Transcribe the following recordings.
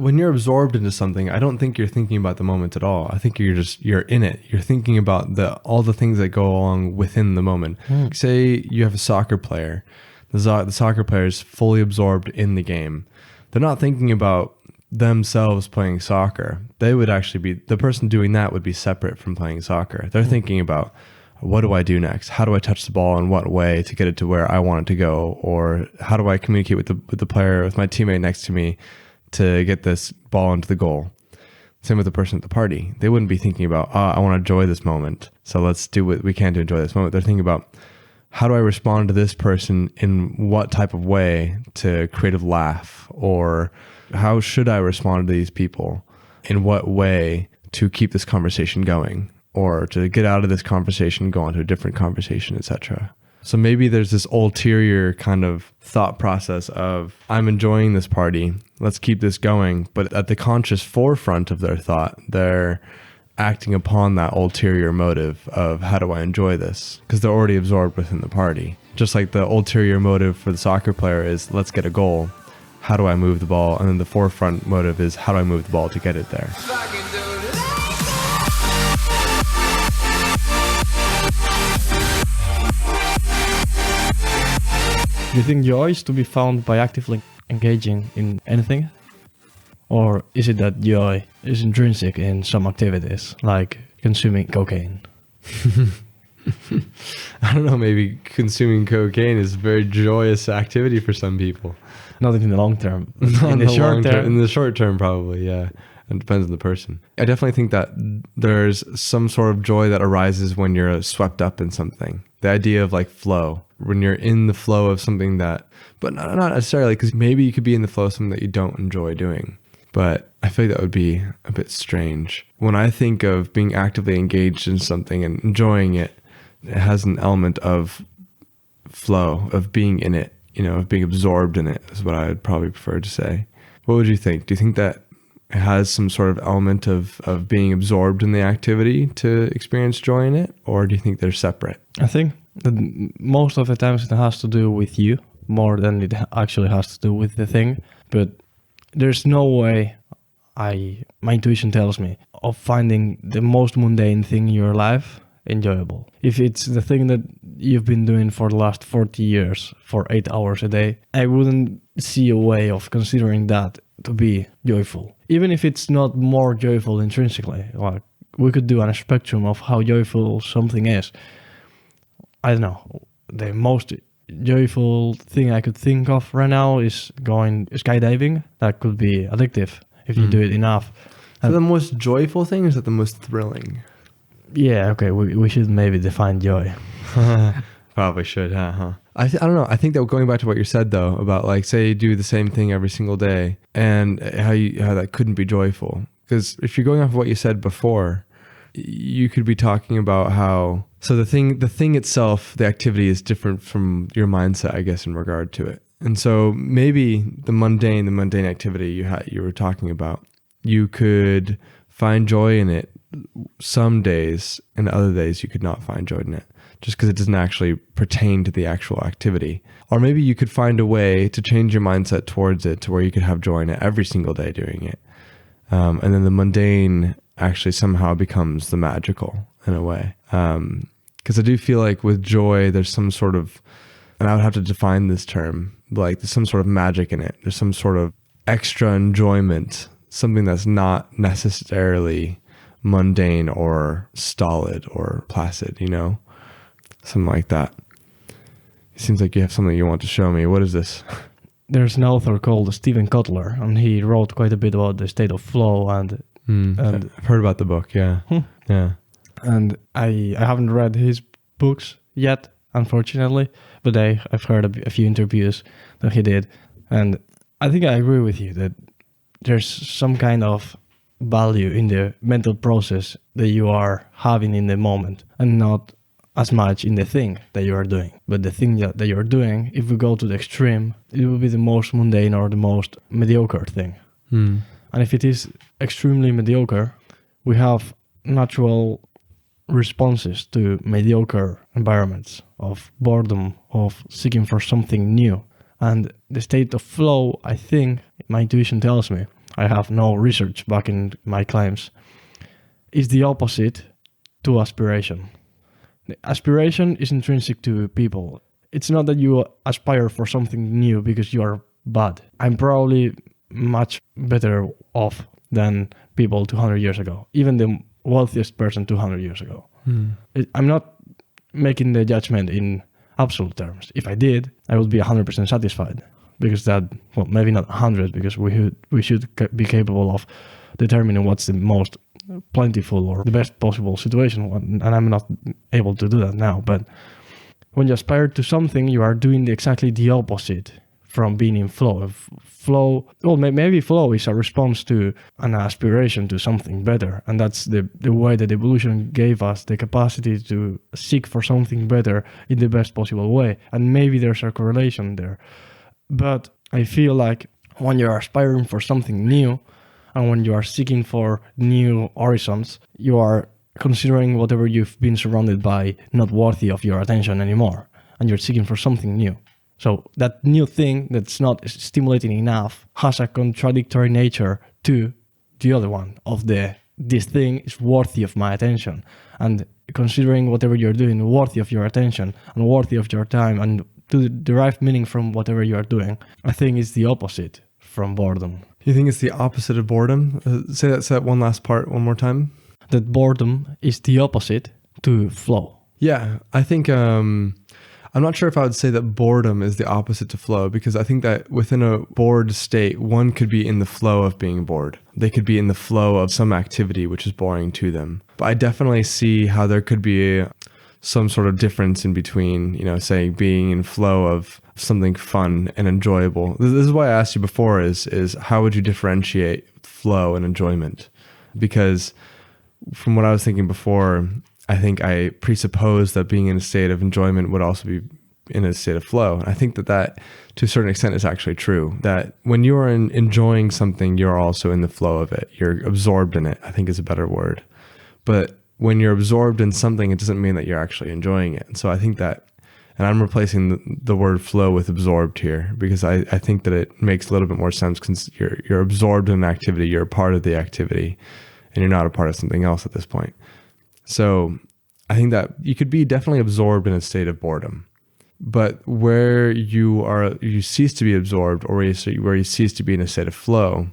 when you're absorbed into something, I don't think you're thinking about the moment at all. I think you're in it. You're thinking about all the things that go along within the moment. Say you have a soccer player. The soccer player is fully absorbed in the game. They're not thinking about themselves playing soccer. They would actually be, the person doing that would be separate from playing soccer. They're thinking about, what do I do next? How do I touch the ball in what way to get it to where I want it to go? Or how do I communicate with the player, with my teammate next to me to get this ball into the goal? Same with the person at the party. They wouldn't be thinking about, I want to enjoy this moment, so let's do what we can to enjoy this moment. They're thinking about, how do I respond to this person in what type of way to create a laugh? Or how should I respond to these people? In what way to keep this conversation going? Or to get out of this conversation, go on to a different conversation, etc. So maybe there's this ulterior kind of thought process of, I'm enjoying this party, let's keep this going. But at the conscious forefront of their thought, they're acting upon that ulterior motive of, how do I enjoy this? Because they're already absorbed within the party. Just like the ulterior motive for the soccer player is, let's get a goal. How do I move the ball? And then the forefront motive is, how do I move the ball to get it there? Do you think joy is to be found by actively engaging in anything? Or is it that joy is intrinsic in some activities, like consuming cocaine? I don't know, maybe consuming cocaine is a very joyous activity for some people. Not in the long term. In the short term. In the short term, probably, yeah. It depends on the person. I definitely think that there's some sort of joy that arises when you're swept up in something. The idea of like flow, when you're in the flow of something that, but not necessarily, because maybe you could be in the flow of something that you don't enjoy doing. But I feel like that would be a bit strange. When I think of being actively engaged in something and enjoying it, it has an element of flow, of being in it, of being absorbed in it, is what I would probably prefer to say. What would you think? Do you think that it has some sort of element of being absorbed in the activity to experience joy in it? Or do you think they're separate? I think that most of the times it has to do with you more than it actually has to do with the thing. But there's no way, my intuition tells me, of finding the most mundane thing in your life enjoyable. If it's the thing that you've been doing for the last 40 years for 8 hours a day, I wouldn't see a way of considering that to be joyful. Even if it's not more joyful intrinsically, like we could do on a spectrum of how joyful something is. I don't know, the most joyful thing I could think of right now is going skydiving. That could be addictive if you do it enough. Is that the most joyful thing, or is that the most thrilling? Yeah, okay, we should maybe define joy. Probably should, huh? I don't know. I think that going back to what you said though, about like, say you do the same thing every single day, and how that couldn't be joyful. Because if you're going off of what you said before, you could be talking about how, so the thing itself, the activity is different from your mindset, I guess, in regard to it. And so maybe the mundane activity you were talking about, you could find joy in it some days, and other days you could not find joy in it, just because it doesn't actually pertain to the actual activity. Or maybe you could find a way to change your mindset towards it to where you could have joy in it every single day doing it. And then the mundane actually somehow becomes the magical in a way. Because I do feel like with joy, there's some sort of, and I would have to define this term, like there's some sort of magic in it. There's some sort of extra enjoyment, something that's not necessarily mundane or stolid or placid, something like that. It seems like you have something you want to show me. What is this? There's an author called Stephen Kotler, and he wrote quite a bit about the state of flow, and I've heard about the book. Yeah. Yeah. And I haven't read his books yet, unfortunately, but I've heard a few interviews that he did, and I think I agree with you that there's some kind of value in the mental process that you are having in the moment, and not as much in the thing that you are doing. But the thing that you're doing, if we go to the extreme, it will be the most mundane or the most mediocre thing. And if it is extremely mediocre, we have natural responses to mediocre environments of boredom, of seeking for something new. And the state of flow, I think, my intuition tells me, I have no research backing my claims, is the opposite to aspiration. Aspiration is intrinsic to people. It's not that you aspire for something new because you are bad. I'm probably much better off than people 200 years ago, even the wealthiest person 200 years ago. I'm not making the judgment in absolute terms. If I did, I would be 100% satisfied, because that, well, maybe not 100, because we should be capable of determining what's the most plentiful or the best possible situation, and I'm not able to do that now. But when you aspire to something, you are doing exactly the opposite from being in flow. Well, maybe flow is a response to an aspiration to something better, and that's the way that evolution gave us the capacity to seek for something better in the best possible way, and maybe there's a correlation there. But I feel like when you're aspiring for something new, and when you are seeking for new horizons, you are considering whatever you've been surrounded by not worthy of your attention anymore, and you're seeking for something new. So that new thing that's not stimulating enough has a contradictory nature to the other one of this thing is worthy of my attention. And considering whatever you're doing worthy of your attention and worthy of your time and to derive meaning from whatever you are doing, I think is the opposite from boredom. You think it's the opposite of boredom? Say that one last part one more time. That boredom is the opposite to flow. Yeah, I think I'm not sure if I would say that boredom is the opposite to flow, because I think that within a bored state, one could be in the flow of being bored. They could be in the flow of some activity which is boring to them. But I definitely see how there could be some sort of difference in between, say being in flow of something fun and enjoyable. This is why I asked you before is how would you differentiate flow and enjoyment? Because from what I was thinking before, I think I presuppose that being in a state of enjoyment would also be in a state of flow. And I think that to a certain extent is actually true, that when you are enjoying something, you're also in the flow of it. You're absorbed in it, I think is a better word. But when you're absorbed in something, it doesn't mean that you're actually enjoying it. And so I think that, and I'm replacing the word flow with absorbed here, because I think that it makes a little bit more sense, because you're absorbed in an activity, you're a part of the activity, and you're not a part of something else at this point. So I think that you could be definitely absorbed in a state of boredom, but where you cease to be absorbed, or where you cease to be in a state of flow,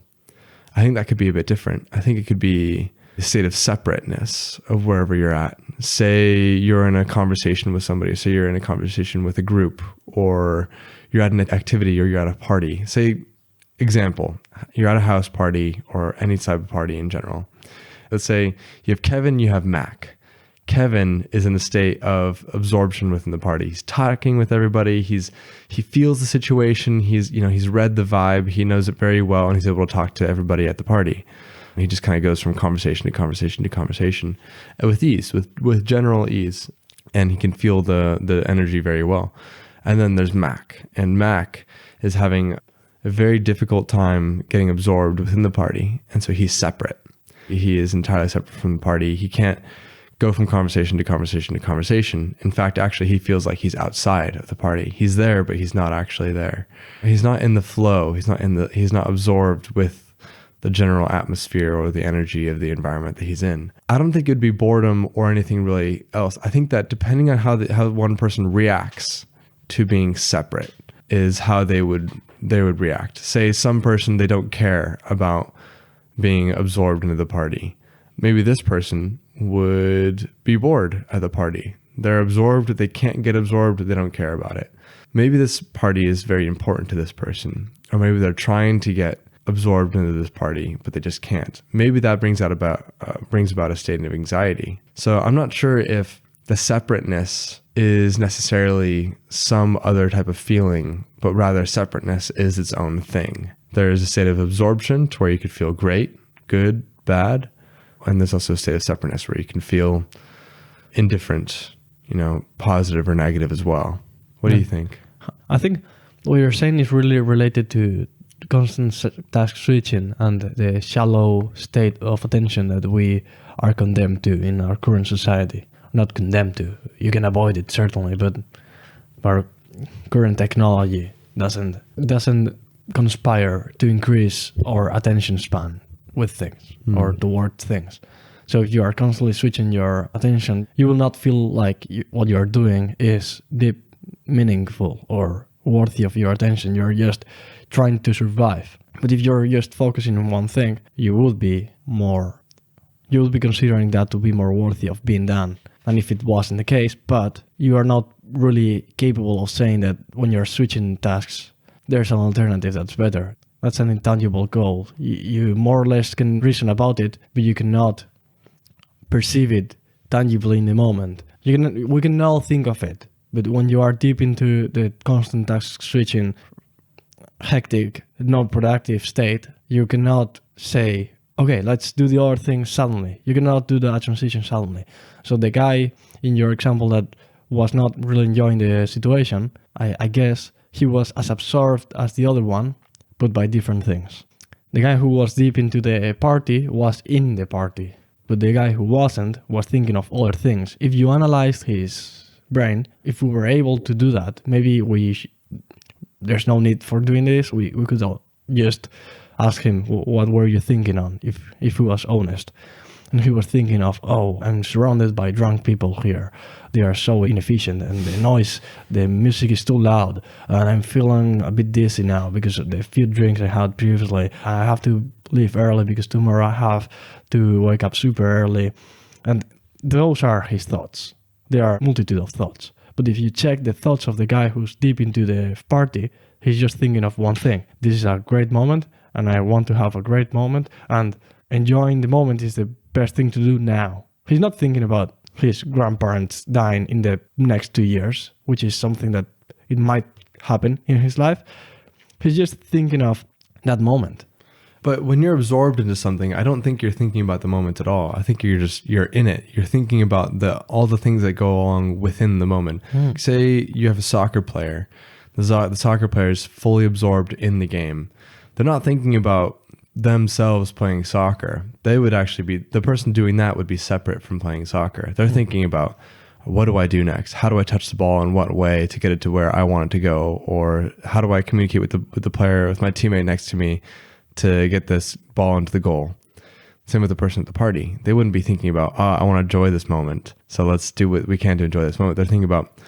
I think that could be a bit different. I think it could be a state of separateness of wherever you're at. Say you're in a conversation with somebody, say you're in a conversation with a group, or you're at an activity, or you're at a party. Say, example, you're at a house party or any type of party in general. Let's say you have Kevin, you have Mac. Kevin is in a state of absorption within the party. He's talking with everybody. He feels the situation. He's read the vibe. He knows it very well, and he's able to talk to everybody at the party. And he just kind of goes from conversation to conversation to conversation with ease, with general ease, and he can feel the energy very well. And then there's Mac, and Mac is having a very difficult time getting absorbed within the party, and so he's separate. He is entirely separate from the party. He can't go from conversation to conversation to conversation. In fact, actually, he feels like he's outside of the party. He's there, but he's not actually there. He's not in the flow. He's not absorbed with the general atmosphere or the energy of the environment that he's in. I don't think it'd be boredom or anything really else. I think that depending on how one person reacts to being separate is how they would react. Say some person, they don't care about being absorbed into the party. Maybe this person would be bored at the party. They're absorbed, they can't get absorbed, they don't care about it. Maybe this party is very important to this person, or maybe they're trying to get absorbed into this party, but they just can't. Maybe that brings about a state of anxiety. So I'm not sure if the separateness is necessarily some other type of feeling, but rather separateness is its own thing. There's a state of absorption to where you could feel great, good, bad. And there's also a state of separateness where you can feel indifferent, positive or negative as well. What do you think? I think what you're saying is really related to constant task switching and the shallow state of attention that we are condemned to in our current society. Not condemned to. You can avoid it, certainly, but our current technology doesn't conspire to increase our attention span with things or toward things. So if you are constantly switching your attention, you will not feel like what you are doing is deep, meaningful, or worthy of your attention. You're just trying to survive. But if you're just focusing on one thing, you will be considering that to be more worthy of being done than if it wasn't the case. But you are not really capable of saying that when you're switching tasks, there's an alternative that's better. That's an intangible goal. You more or less can reason about it, but you cannot perceive it tangibly in the moment. We can all think of it, but when you are deep into the constant task switching, hectic, non-productive state, you cannot say, okay, let's do the other thing suddenly. You cannot do that transition suddenly. So the guy in your example that was not really enjoying the situation, I guess he was as absorbed as the other one, but by different things. The guy who was deep into the party was in the party, but the guy who wasn't was thinking of other things. If you analyzed his brain, if we were able to do that, maybe there's no need for doing this. We could just ask him, what were you thinking on, if he was honest. And he was thinking of, I'm surrounded by drunk people here. They are so inefficient and the music is too loud. And I'm feeling a bit dizzy now because of the few drinks I had previously. I have to leave early because tomorrow I have to wake up super early. And those are his thoughts. There are a multitude of thoughts. But if you check the thoughts of the guy who's deep into the party, he's just thinking of one thing. This is a great moment and I want to have a great moment, and enjoying the moment is the best thing to do now. He's not thinking about his grandparents dying in the next 2 years, which is something that it might happen in his life. He's just thinking of that moment. But when you're absorbed into something, I don't think you're thinking about the moment at all. I think you're in it. You're thinking about all the things that go along within the moment. Say you have a soccer player. The soccer player is fully absorbed in the game. They're not thinking about themselves playing soccer. They would actually be, the person doing that would be separate from playing soccer. They're thinking about, what do I do next? How do I touch the ball in what way to get it to where I want it to go? Or how do I communicate with the player, with my teammate next to me to get this ball into the goal? Same with the person at the party. They wouldn't be thinking about, I want to enjoy this moment, so let's do what we can to enjoy this moment. They're thinking about,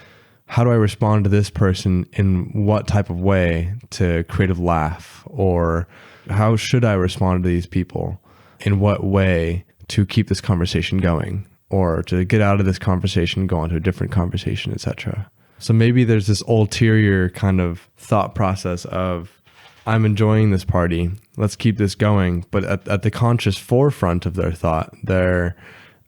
how do I respond to this person in what type of way to create a laugh? Or how should I respond to these people? In what way to keep this conversation going? Or to get out of this conversation, go on to a different conversation, etc. So maybe there's this ulterior kind of thought process of, I'm enjoying this party, let's keep this going. But at the conscious forefront of their thought, they're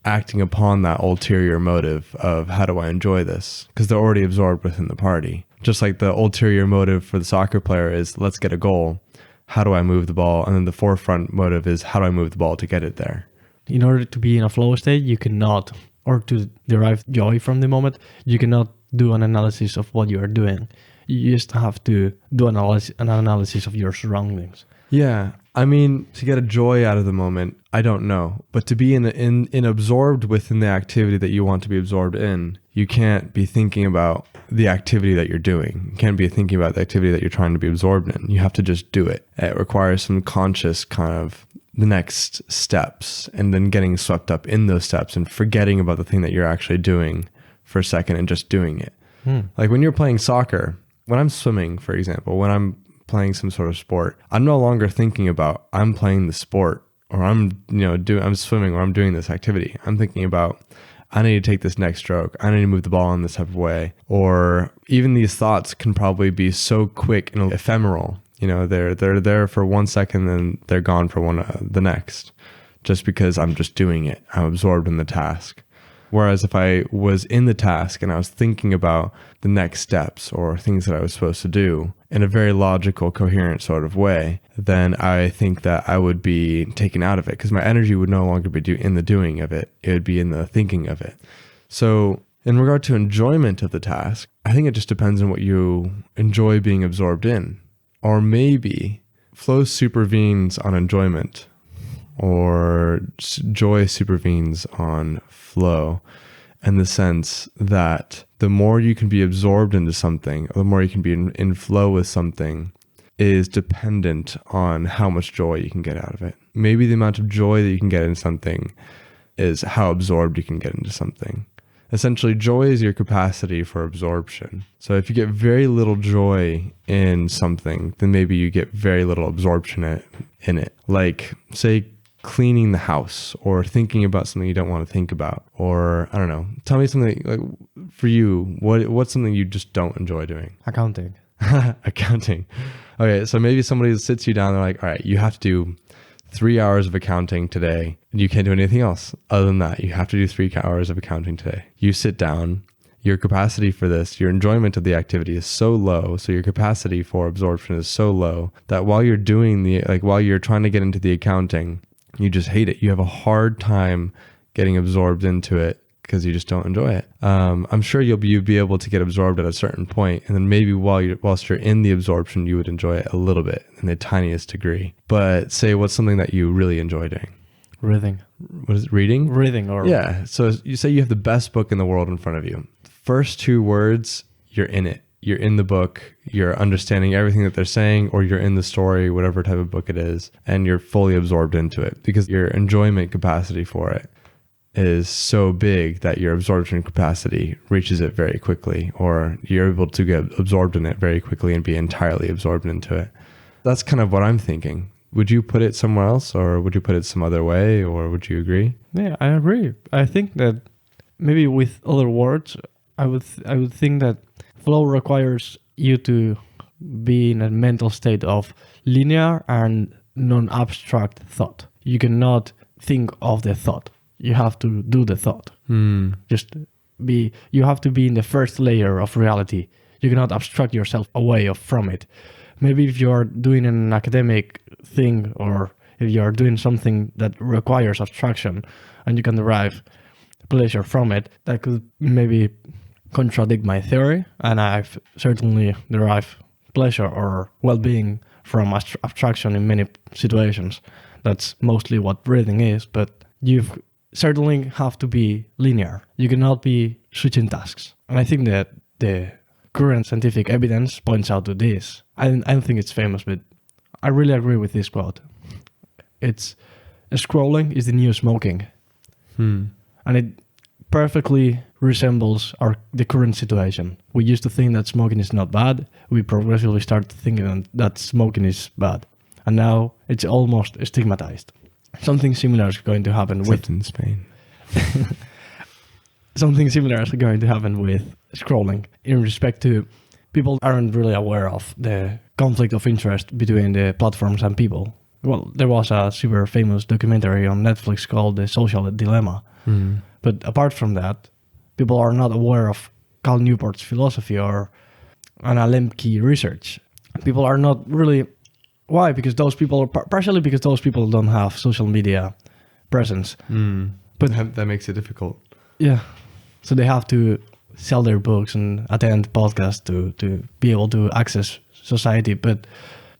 acting upon that ulterior motive of, how do I enjoy this? Because they're already absorbed within the party. Just like the ulterior motive for the soccer player is, let's get a goal. How do I move the ball? And then the forefront motive is, how do I move the ball to get it there? In order to be in a flow state, you cannot, or to derive joy from the moment, you cannot do an analysis of what you are doing. You just have to do an analysis of your surroundings. Yeah. I mean, to get a joy out of the moment, I don't know. But to be in absorbed within the activity that you want to be absorbed in, you can't be thinking about the activity that you're doing. You can't be thinking about the activity that you're trying to be absorbed in. You have to just do it. It requires some conscious kind of the next steps, and then getting swept up in those steps and forgetting about the thing that you're actually doing for a second and just doing it. Like when you're playing soccer, when I'm swimming, for example, when I'm playing some sort of sport, I'm no longer thinking about, I'm playing the sport, or I'm swimming, or I'm doing this activity. I'm thinking about, I need to take this next stroke. I need to move the ball in this type of way. Or even these thoughts can probably be so quick and ephemeral. They're there for 1 second and they're gone for the next, just because I'm just doing it. I'm absorbed in the task. Whereas if I was in the task and I was thinking about the next steps or things that I was supposed to do in a very logical, coherent sort of way, then I think that I would be taken out of it, because my energy would no longer be in the doing of it. It would be in the thinking of it. So in regard to enjoyment of the task, I think it just depends on what you enjoy being absorbed in. Or maybe flow supervenes on enjoyment, or joy supervenes on flow, in the sense that the more you can be absorbed into something, the more you can be in flow with something, is dependent on how much joy you can get out of it. Maybe the amount of joy that you can get in something is how absorbed you can get into something. Essentially, joy is your capacity for absorption. So if you get very little joy in something, then maybe you get very little absorption in it. Like, say, cleaning the house, or thinking about something you don't want to think about, or I don't know. Tell me something, like, for you, what's something you just don't enjoy doing? Accounting. Accounting. Okay, so maybe somebody sits you down, they're like, all right, you have to do 3 hours of accounting today, and you can't do anything else other than that. You have to do 3 hours of accounting today. You sit down, your capacity for this, your enjoyment of the activity is so low, so your capacity for absorption is so low that while you're while you're trying to get into the accounting, you just hate it. You have a hard time getting absorbed into it because you just don't enjoy it. I'm sure you'll be able to get absorbed at a certain point, and then maybe whilst you're in the absorption, you would enjoy it a little bit in the tiniest degree. But say, what's something that you really enjoy doing? Reading. What is it? Reading? Reading, or yeah. So you say you have the best book in the world in front of you. The first 2 words, you're in it. You're in the book, you're understanding everything that they're saying, or you're in the story, whatever type of book it is, and you're fully absorbed into it because your enjoyment capacity for it is so big that your absorption capacity reaches it very quickly, or you're able to get absorbed in it very quickly and be entirely absorbed into it. That's kind of what I'm thinking. Would you put it somewhere else, or would you put it some other way, or would you agree? Yeah, I agree. I think that maybe with other words, I would think that flow requires you to be in a mental state of linear and non-abstract thought. You cannot think of the thought. You have to do the thought. You have to be in the first layer of reality. You cannot abstract yourself away from it. Maybe if you're doing an academic thing, or if you're doing something that requires abstraction and you can derive pleasure from it, that could maybe contradict my theory, and I've certainly derived pleasure or well-being from abstraction in many situations. That's mostly what reading is, but you certainly have to be linear. You cannot be switching tasks. And I think that the current scientific evidence points out to this. I don't think it's famous, but I really agree with this quote. It's scrolling is the new smoking. And it perfectly resembles the current situation. We used to think that smoking is not bad. We progressively started thinking that smoking is bad. And now it's almost stigmatized. Something similar is going to happen in Spain. Something similar is going to happen with scrolling in respect to people aren't really aware of the conflict of interest between the platforms and people. Well, there was a super famous documentary on Netflix called The Social Dilemma. But apart from that, people are not aware of Cal Newport's philosophy or Anna Lemke research. People are not really... Why? Because those people, partially because those people don't have social media presence. But that makes it difficult. Yeah. So they have to sell their books and attend podcasts to be able to access society. But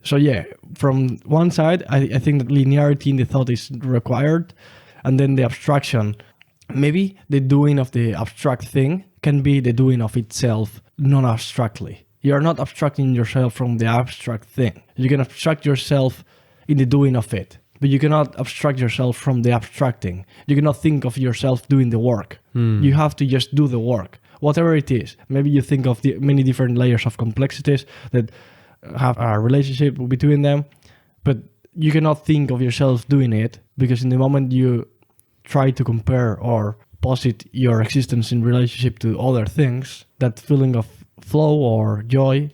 so yeah, from one side, I think that linearity in the thought is required. And then the abstraction, maybe the doing of the abstract thing can be the doing of itself non-abstractly. You're not abstracting yourself from the abstract thing. You can abstract yourself in the doing of it, but you cannot abstract yourself from the abstracting. You cannot think of yourself doing the work. You have to just do the work, whatever it is. Maybe you think of the many different layers of complexities that have a relationship between them, but you cannot think of yourself doing it, because in the moment you try to compare or posit your existence in relationship to other things, that feeling of flow or joy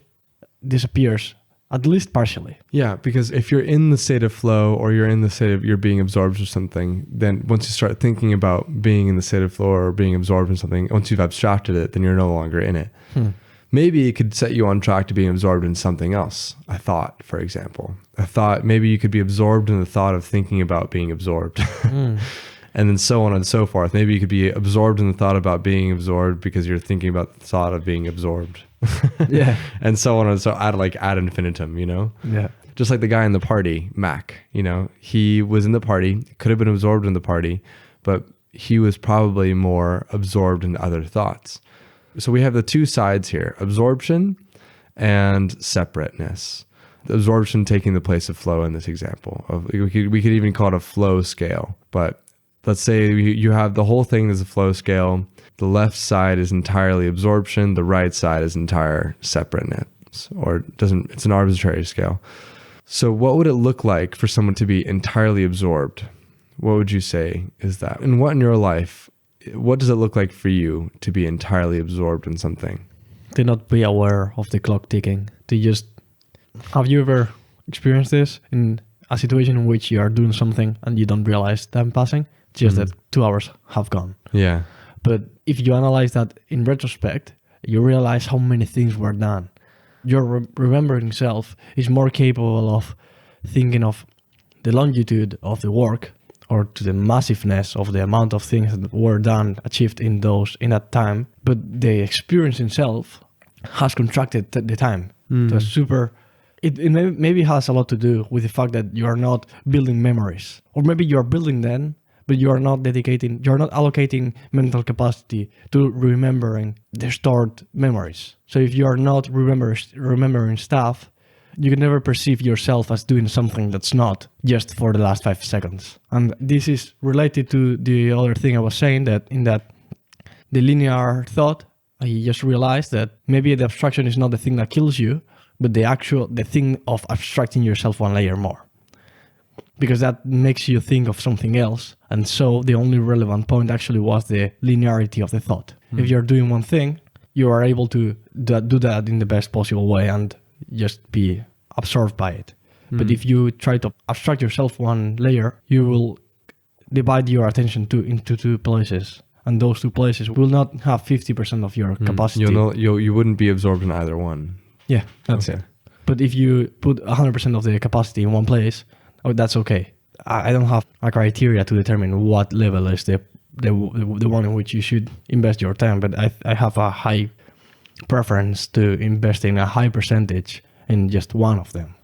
disappears, at least partially. Yeah, because if you're in the state of flow, or you're in the state of you're being absorbed in something, then once you start thinking about being in the state of flow or being absorbed in something, once you've abstracted it, then you're no longer in it. Maybe it could set you on track to being absorbed in something else. A thought, for example. A thought, maybe you could be absorbed in the thought of thinking about being absorbed. And then so on and so forth. Maybe you could be absorbed in the thought about being absorbed because you're thinking about the thought of being absorbed. Yeah. And so on and so ad infinitum, you know? Yeah. Just like the guy in the party, Mac, you know, he was in the party, could have been absorbed in the party, but he was probably more absorbed in other thoughts. So we have the two sides here, absorption and separateness. Absorption taking the place of flow in this example. We could even call it a flow scale. But let's say you have the whole thing is a flow scale. The left side is entirely absorption. The right side is entire separateness, or it's an arbitrary scale. So what would it look like for someone to be entirely absorbed? What would you say is that? And what in your life, what does it look like for you to be entirely absorbed in something? To not be aware of the clock ticking. Have you ever experienced this in a situation in which you are doing something and you don't realize time passing? Just that 2 hours have gone. Yeah. But if you analyze that in retrospect, you realize how many things were done. Your remembering self is more capable of thinking of the longitude of the work or to the massiveness of the amount of things that were done, achieved in that time. But the experience itself has contracted the time to a super... It maybe has a lot to do with the fact that you are not building memories. Or maybe you are building them, but you're not allocating mental capacity to remembering the stored memories. So if you are not remembering stuff, you can never perceive yourself as doing something that's not just for the last 5 seconds. And this is related to the other thing I was saying, that in that the linear thought, I just realized that maybe the abstraction is not the thing that kills you, but the thing of abstracting yourself one layer more. Because that makes you think of something else. And so the only relevant point actually was the linearity of the thought. If you're doing one thing, you are able to do that in the best possible way and just be absorbed by it. But if you try to abstract yourself one layer, you will divide your attention into 2 places. And those 2 places will not have 50% of your capacity. You wouldn't be absorbed in either one. Yeah, that's it. But if you put 100% of the capacity in one place, that's okay. I don't have a criteria to determine what level is the one in which you should invest your time, but I have a high preference to invest in a high percentage in just one of them.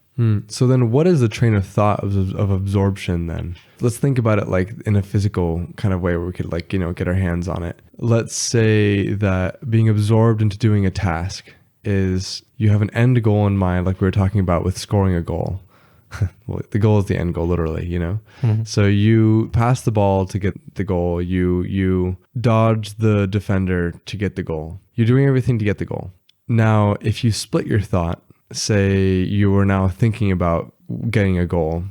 So then what is the train of thought of absorption then? Let's think about it like in a physical kind of way where we could get our hands on it. Let's say that being absorbed into doing a task is you have an end goal in mind, like we were talking about with scoring a goal. Well, the goal is the end goal, literally, So you pass the ball to get the goal. You dodge the defender to get the goal. You're doing everything to get the goal. Now, if you split your thought, say you are now thinking about getting a goal,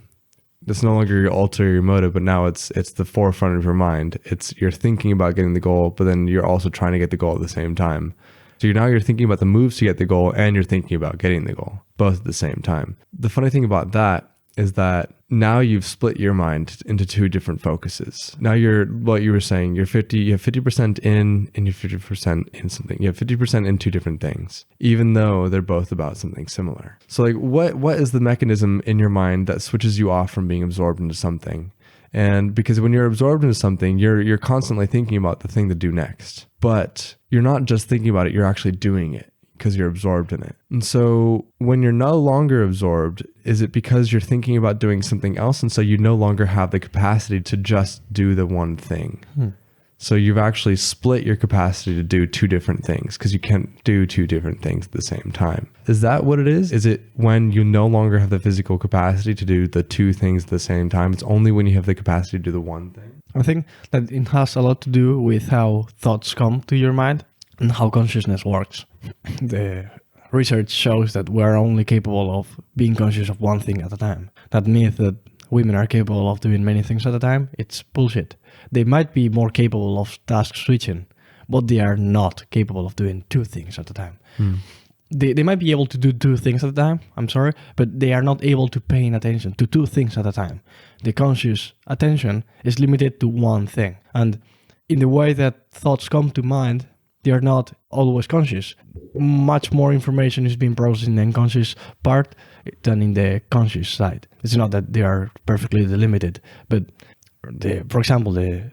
that's no longer your ulterior motive, but now it's the forefront of your mind. You're thinking about getting the goal, but then you're also trying to get the goal at the same time. So you're thinking about the moves to get the goal and you're thinking about getting the goal, both at the same time. The funny thing about that is that now you've split your mind into 2 different focuses. Now what you were saying, you have 50% in and you're 50% in something. You have 50% in 2 different things, even though they're both about something similar. So like what is the mechanism in your mind that switches you off from being absorbed into something? And because when you're absorbed into something, you're constantly thinking about the thing to do next. But you're not just thinking about it, you're actually doing it because you're absorbed in it. And so when you're no longer absorbed, is it because you're thinking about doing something else? And so you no longer have the capacity to just do the one thing. So you've actually split your capacity to do 2 different things because you can't do 2 different things at the same time. Is that what it is? Is it when you no longer have the physical capacity to do the 2 things at the same time? It's only when you have the capacity to do the one thing? I think that it has a lot to do with how thoughts come to your mind and how consciousness works. The research shows that we're only capable of being conscious of one thing at a time. That myth that women are capable of doing many things at a time, it's bullshit. They might be more capable of task switching, but they are not capable of doing 2 things at a time. They might be able to do 2 things at a time, but they are not able to pay attention to 2 things at a time. The conscious attention is limited to one thing. And in the way that thoughts come to mind, they are not always conscious. Much more information is being processed in the unconscious part than in the conscious side. It's not that they are perfectly delimited, but for example, the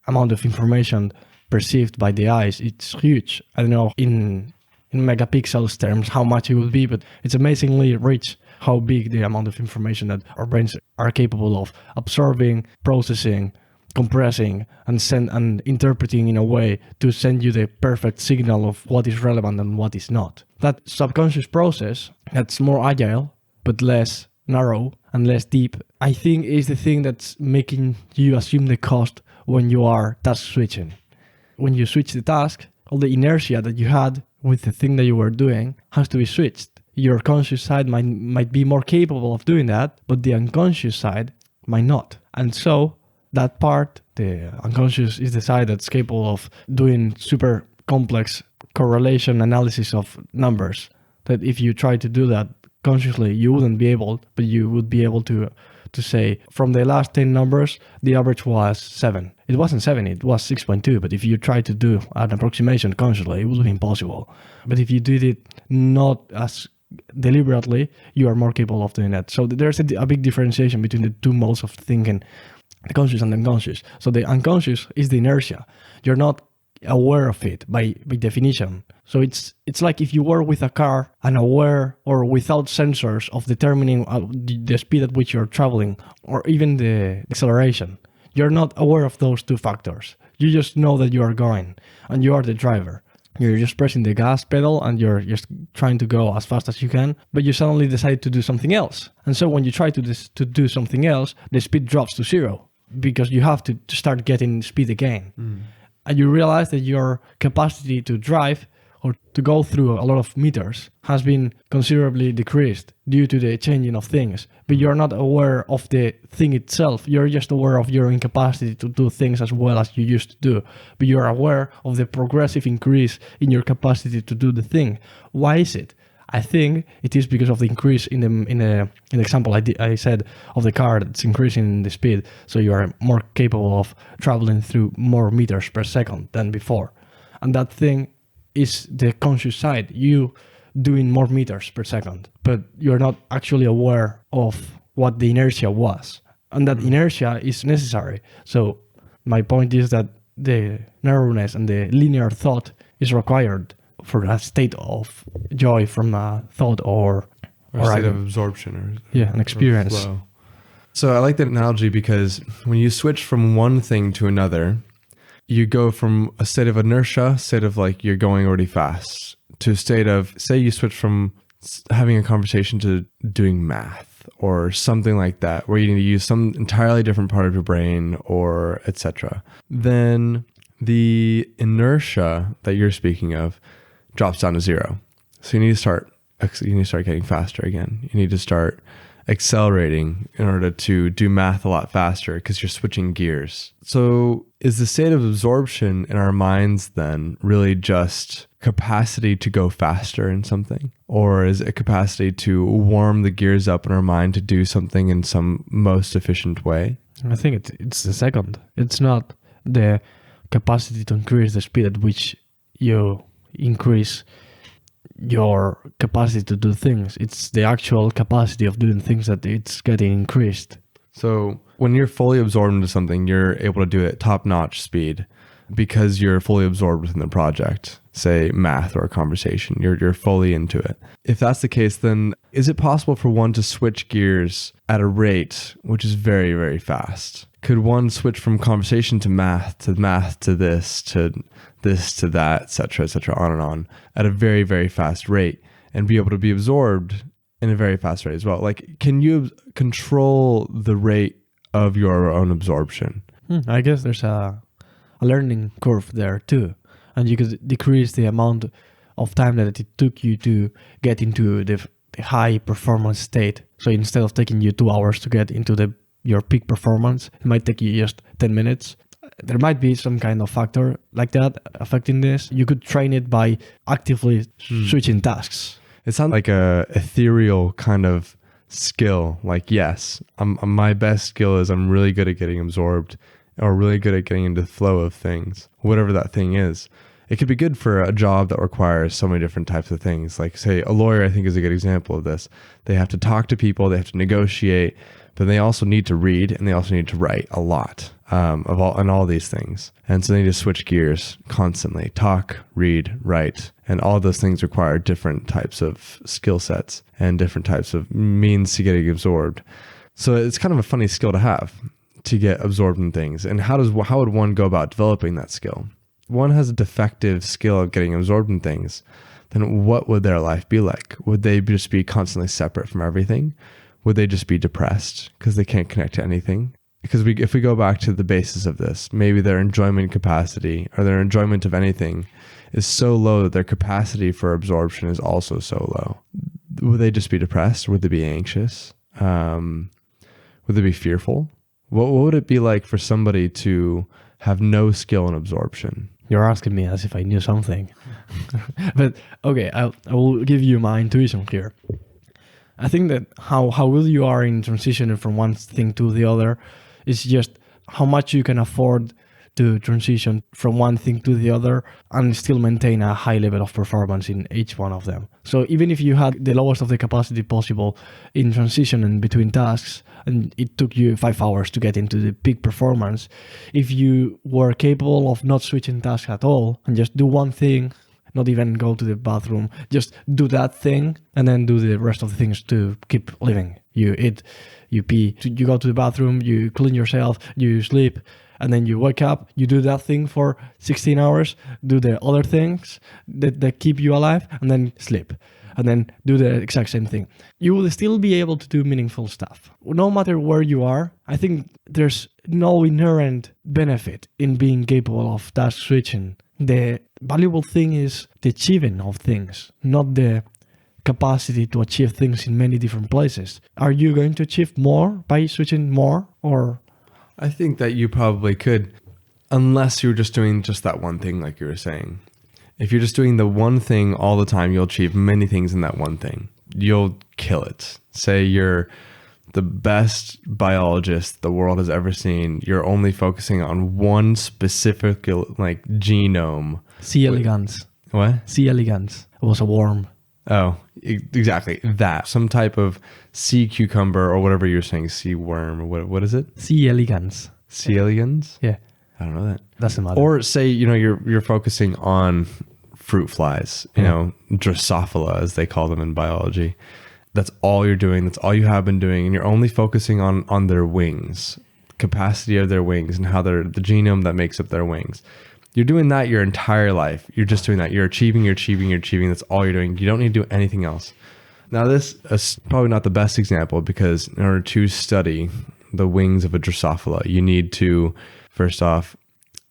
amount of information perceived by the eyes, it's huge. I don't know in megapixels terms how much it will be, but it's amazingly rich how big the amount of information that our brains are capable of absorbing, processing, compressing, and interpreting in a way to send you the perfect signal of what is relevant and what is not. That subconscious process, that's more agile, but less narrow and less deep, I think is the thing that's making you assume the cost when you are task switching. When you switch the task, all the inertia that you had with the thing that you were doing has to be switched. Your conscious side might be more capable of doing that, but the unconscious side might not. And so that part, the unconscious, is the side that's capable of doing super complex correlation analysis of numbers. That if you try to do that consciously, you wouldn't be able, but you would be able to say, from the last 10 numbers, the average was 7. It wasn't 7, it was 6.2. But if you try to do an approximation consciously, it would be impossible. But if you did it not as deliberately, you are more capable of doing that. So there's a big differentiation between the two modes of thinking, the conscious and the unconscious. So the unconscious is the inertia. You're not aware of it by definition. So it's like if you were with a car and aware or without sensors of determining the speed at which you're traveling or even the acceleration. You're not aware of those two factors. You just know that you are going and you are the driver. You're just pressing the gas pedal and you're just trying to go as fast as you can, but you suddenly decide to do something else. And so when you try to do something else, the speed drops to 0 because you have to start getting speed again. And you realize that your capacity to drive or to go through a lot of meters has been considerably decreased due to the changing of things. But you're not aware of the thing itself. You're just aware of your incapacity to do things as well as you used to do. But you're aware of the progressive increase in your capacity to do the thing. Why is it? I think it is because of the increase in the example I said of the car that's increasing the speed. So you are more capable of traveling through more meters per second than before. And that thing is the conscious side, you doing more meters per second, but you're not actually aware of what the inertia was. And that inertia is necessary. So my point is that the narrowness and the linear thought is required for a state of joy from a thought or a state of absorption or an experience. Flow. So I like that analogy because when you switch from one thing to another, you go from a state of inertia, state of like you're going already fast, to a state of, say you switch from having a conversation to doing math or something like that, where you need to use some entirely different part of your brain or etc. Then the inertia that you're speaking of drops down to 0. So you need to start getting faster again. You need to start accelerating in order to do math a lot faster because you're switching gears. So is the state of absorption in our minds then really just capacity to go faster in something? Or is it capacity to warm the gears up in our mind to do something in some most efficient way? I think it's the second. It's not the capacity to increase the speed at which you increase your capacity to do things. It's the actual capacity of doing things that it's getting increased. So when you're fully absorbed into something, you're able to do it at top-notch speed because you're fully absorbed within the project, say math or a conversation. You're fully into it. If that's the case, then is it possible for one to switch gears at a rate which is very, very fast? Could one switch from conversation to math to this to that, etc., on and on, at a very, very fast rate and be able to be absorbed in a very fast rate as well? Like, can you control the rate of your own absorption? I guess there's a learning curve there too. And you could decrease the amount of time that it took you to get into the high performance state. So instead of taking you 2 hours to get into your peak performance, it might take you just 10 minutes. There might be some kind of factor like that affecting this. You could train it by actively switching tasks. It sounds like a ethereal kind of skill. Like, yes, my best skill is I'm really good at getting absorbed or really good at getting into the flow of things, whatever that thing is. It could be good for a job that requires so many different types of things. Like, say, a lawyer, I think, is a good example of this. They have to talk to people, they have to negotiate, but they also need to read and they also need to write a lot of all these things. And so they need to switch gears constantly, talk, read, write. And all those things require different types of skill sets and different types of means to getting absorbed. So it's kind of a funny skill to have, to get absorbed in things. And how would one go about developing that skill? One has a defective skill of getting absorbed in things then what would their life be like? Would they just be constantly separate from everything? Would they just be depressed because they can't connect to anything? Because if we go back to the basis of this, maybe their enjoyment capacity or their enjoyment of anything is so low that their capacity for absorption is also so low. Would they just be depressed? Would they be anxious? Would they be fearful? What would it be like for somebody to have no skill in absorption? You're asking me as if I knew something. But okay, I will give you my intuition here. I think that how good you are in transitioning from one thing to the other is just how much you can afford to transition from one thing to the other and still maintain a high level of performance in each one of them. So even if you had the lowest of the capacity possible in transitioning between tasks and it took you 5 hours to get into the peak performance, if you were capable of not switching tasks at all and just do one thing, not even go to the bathroom, just do that thing and then do the rest of the things to keep living. You eat, you pee, you go to the bathroom, you clean yourself, you sleep, and then you wake up, you do that thing for 16 hours, do the other things that keep you alive, and then sleep. And then do the exact same thing. You will still be able to do meaningful stuff. No matter where you are, I think there's no inherent benefit in being capable of task switching. The valuable thing is the achieving of things, not the capacity to achieve things in many different places. Are you going to achieve more by switching more, or? I think that you probably could, unless you're just doing just that one thing like you were saying. If you're just doing the one thing all the time, you'll achieve many things in that one thing. You'll kill it. Say you're the best biologist the world has ever seen. You're only focusing on one specific like genome. C. elegans. What? C. elegans. It was a worm. Oh, exactly. That. Some type of sea cucumber or whatever you're saying. Sea worm. What is it? C. elegans. C. elegans? Yeah. I don't know that. Doesn't matter. Or say, you're focusing on fruit flies, Drosophila as they call them in biology. That's all you're doing. That's all you have been doing. And you're only focusing on their wings, capacity of their wings and how the genome that makes up their wings. You're doing that your entire life. You're just doing that. You're achieving. That's all you're doing. You don't need to do anything else. Now, this is probably not the best example because in order to study the wings of a Drosophila, you need to, first off,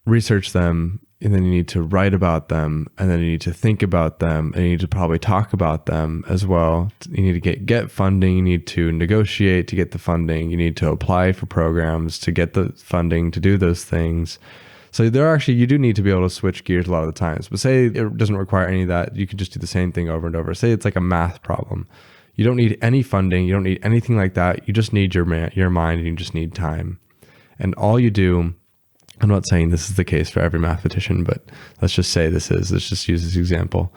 research them, and then you need to write about them, and then you need to think about them, and you need to probably talk about them as well. You need to get funding, you need to negotiate to get the funding, you need to apply for programs to get the funding to do those things. So you do need to be able to switch gears a lot of the times. But say it doesn't require any of that, you can just do the same thing over and over. Say it's like a math problem. You don't need any funding, you don't need anything like that. You just need your mind, and you just need time. And all you do, I'm not saying this is the case for every mathematician, but let's just say let's just use this example.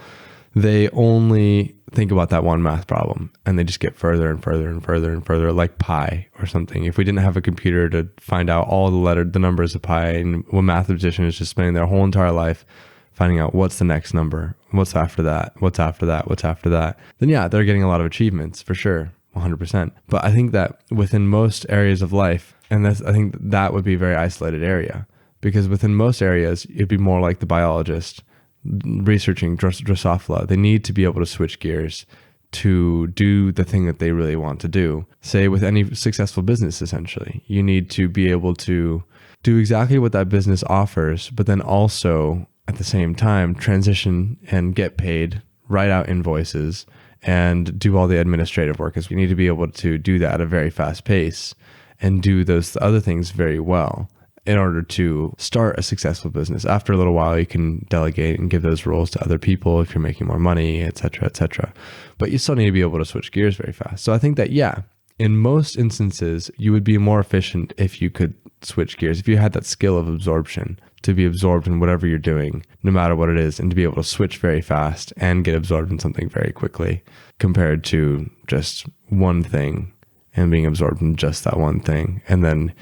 They only think about that one math problem and they just get further and further and further and further, like pi or something. If we didn't have a computer to find out all the numbers of pi, and one mathematician is just spending their whole entire life finding out what's the next number, what's after that, what's after that, what's after that, then yeah, they're getting a lot of achievements for sure, 100%. But I think that within most areas of life, and I think that would be a very isolated area, because within most areas, it'd be more like the biologist researching Drosophila. They need to be able to switch gears to do the thing that they really want to do. Say with any successful business, essentially, you need to be able to do exactly what that business offers, but then also at the same time transition and get paid, write out invoices, and do all the administrative work. Because we need to be able to do that at a very fast pace and do those other things very well in order to start a successful business. After a little while, you can delegate and give those roles to other people if you're making more money, et cetera, et cetera. But you still need to be able to switch gears very fast. So I think that, yeah, in most instances, you would be more efficient if you could switch gears, if you had that skill of absorption, to be absorbed in whatever you're doing, no matter what it is, and to be able to switch very fast and get absorbed in something very quickly, compared to just one thing and being absorbed in just that one thing, and then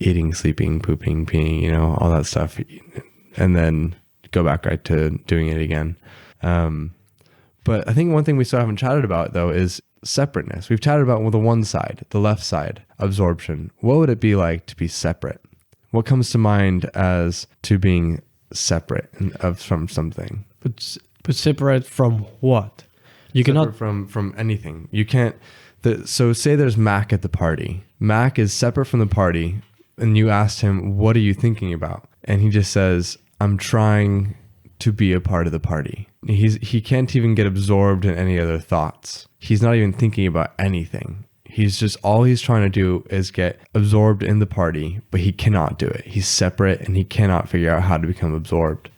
eating, sleeping, pooping, peeing, all that stuff, and then go back right to doing it again. But I think one thing we still haven't chatted about, though, is separateness. We've chatted about the one side, the left side, absorption. What would it be like to be separate? What comes to mind as to being separate from something? But separate from what? You cannot from anything. You can't. So say there's Mac at the party. Mac is separate from the party, and you asked him, "What are you thinking about?" And he just says, "I'm trying to be a part of the party." He can't even get absorbed in any other thoughts. He's not even thinking about anything. He's just, all he's trying to do is get absorbed in the party, but he cannot do it. He's separate and he cannot figure out how to become absorbed.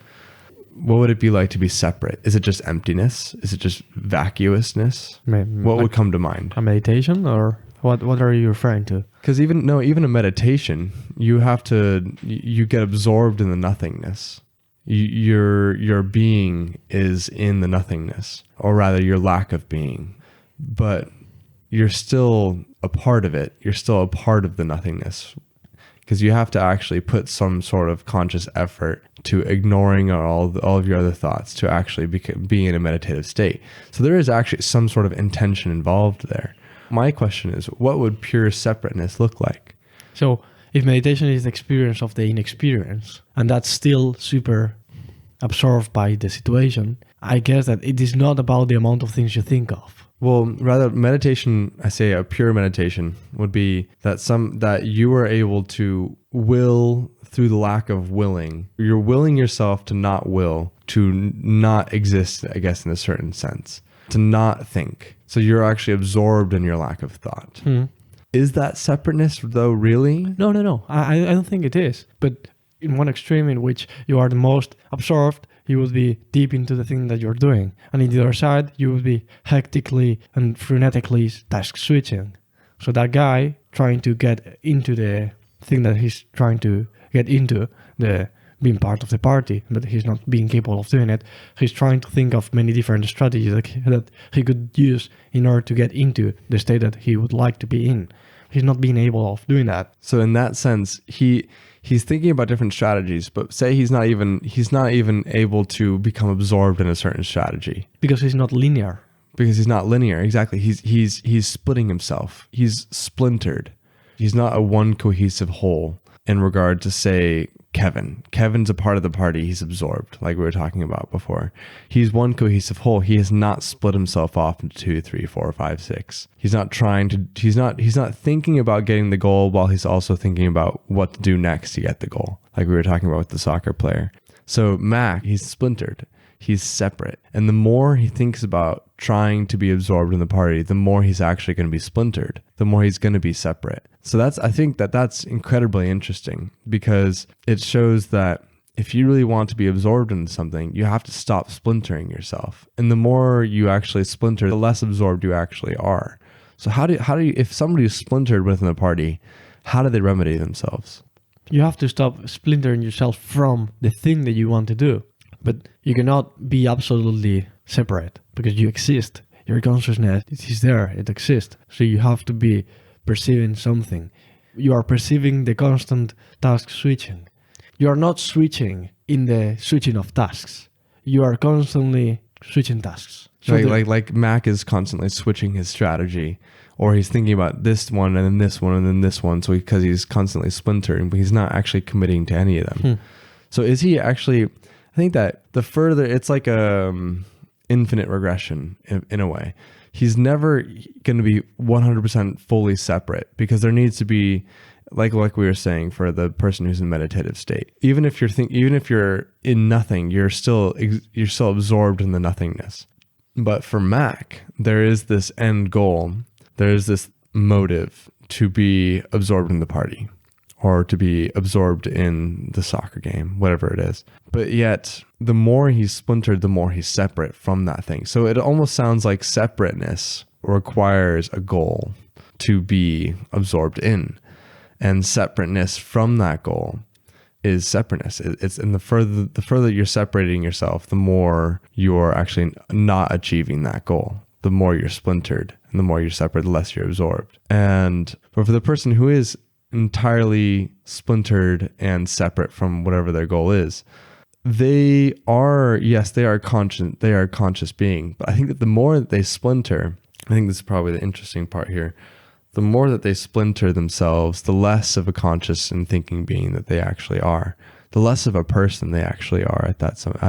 What would it be like to be separate? Is it just emptiness? Is it just vacuousness? What would come to mind? A meditation, or what are you referring to? Because even a meditation, you get absorbed in the nothingness. Your being is in the nothingness, or rather your lack of being. But you're still a part of it. You're still a part of the nothingness, because you have to actually put some sort of conscious effort to ignoring all of your other thoughts to actually be in a meditative state. So there is actually some sort of intention involved there. My question is, what would pure separateness look like? So if meditation is the experience of the inexperience, and that's still super absorbed by the situation, I guess that it is not about the amount of things you think of. Well, rather, meditation, I say a pure meditation would be that you are able to will through the lack of willing. You're willing yourself to not will, to not exist, I guess, in a certain sense, to not think. So you're actually absorbed in your lack of thought. Is that separateness, though, really? No. I don't think it is. But in one extreme in which you are the most absorbed, you would be deep into the thing that you're doing. And in the other side, you would be hectically and frenetically task switching. So that guy trying to get into the thing that he's trying to get into, the being part of the party, but he's not being capable of doing it. He's trying to think of many different strategies that he could use in order to get into the state that he would like to be in. He's not being able of doing that. So in that sense, he's thinking about different strategies, but say he's not even able to become absorbed in a certain strategy Because he's not linear. because he's not linear. Exactly. He's splitting himself. He's splintered. He's not a one cohesive whole in regard to, say, Kevin. Kevin's a part of the party. He's absorbed, like we were talking about before. He's one cohesive whole. He has not split himself off into 2, 3, 4, 5, 6. He's not thinking about getting the goal while he's also thinking about what to do next to get the goal, like we were talking about with the soccer player. So Mac, he's splintered. He's separate. And the more he thinks about trying to be absorbed in the party, the more he's actually going to be splintered, the more he's going to be separate. So I think that's incredibly interesting, because it shows that if you really want to be absorbed into something, you have to stop splintering yourself. And the more you actually splinter, the less absorbed you actually are. So how do you, if somebody is splintered within a party, how do they remedy themselves? You have to stop splintering yourself from the thing that you want to do. But you cannot be absolutely separate, because you exist. Your consciousness, it is there, it exists. So you have to be perceiving something. You are perceiving the constant task switching. You are not switching in the switching of tasks. You are constantly switching tasks. So like Mac is constantly switching his strategy, or he's thinking about this one and then this one and then this one. So because he's constantly splintering, but he's not actually committing to any of them. So is he actually? I think that the further, it's like a infinite regression in a way. He's never going to be 100% fully separate, because there needs to be, like we were saying, for the person who's in meditative state. Even if you're in nothing, you're still absorbed in the nothingness. But for Mac, there is this end goal. There is this motive to be absorbed in the party, or to be absorbed in the soccer game, whatever it is. But yet, the more he's splintered, the more he's separate from that thing. So it almost sounds like separateness requires a goal to be absorbed in. And separateness from that goal is separateness. It's and the further you're separating yourself, the more you're actually not achieving that goal. The more you're splintered, and the more you're separate, the less you're absorbed. But for the person who is entirely splintered and separate from whatever their goal is, they are a conscious being. But I think that the more that they splinter, I think this is probably the interesting part here, the more that they splinter themselves, the less of a conscious and thinking being that they actually are, the less of a person they actually are at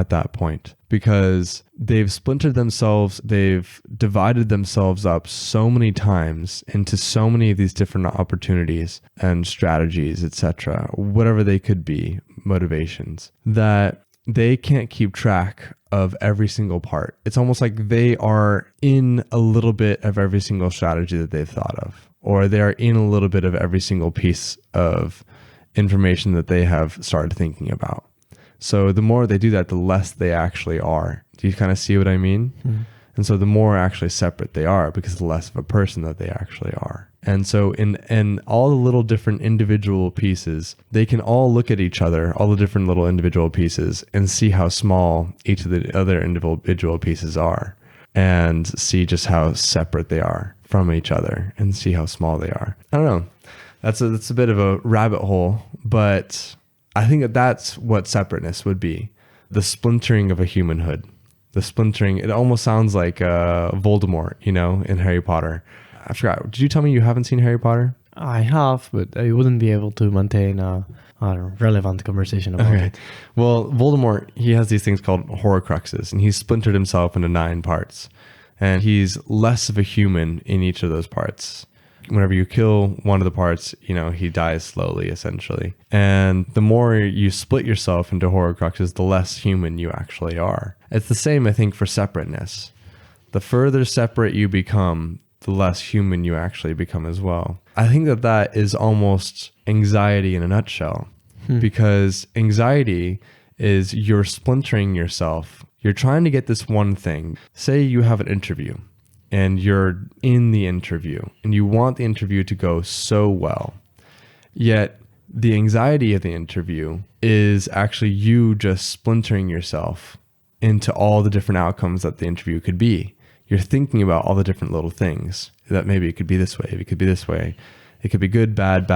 that point, because they've splintered themselves, they've divided themselves up so many times into so many of these different opportunities and strategies, etc., whatever they could be, motivations, that they can't keep track of every single part. It's almost like they are in a little bit of every single strategy that they've thought of, or they are in a little bit of every single piece of information that they have started thinking about. So the more they do that, the less they actually are. Do you kind of see what I mean? Mm-hmm. And so the more actually separate they are, because the less of a person that they actually are. And so in all the little different individual pieces, they can all look at each other, all the different little individual pieces, and see how small each of the other individual pieces are, and see just how separate they are from each other, and see how small they are. I don't know. That's a bit of a rabbit hole, but I think that's what separateness would be. The splintering of a humanhood. The splintering, it almost sounds like Voldemort, in Harry Potter. I forgot. Did you tell me you haven't seen Harry Potter? I have, but I wouldn't be able to maintain a relevant conversation about it. Well, Voldemort, he has these things called Horcruxes, and he's splintered himself into 9 parts. And he's less of a human in each of those parts. Whenever you kill one of the parts, he dies slowly, essentially. And the more you split yourself into Horcruxes, the less human you actually are. It's the same, I think, for separateness. The further separate you become, the less human you actually become as well. I think that is almost anxiety in a nutshell, because anxiety is you're splintering yourself. You're trying to get this one thing. Say you have an interview, and you're in the interview, and you want the interview to go so well. Yet the anxiety of the interview is actually you just splintering yourself into all the different outcomes that the interview could be. You're thinking about all the different little things, that maybe it could be this way, it could be this way. It could be good, bad,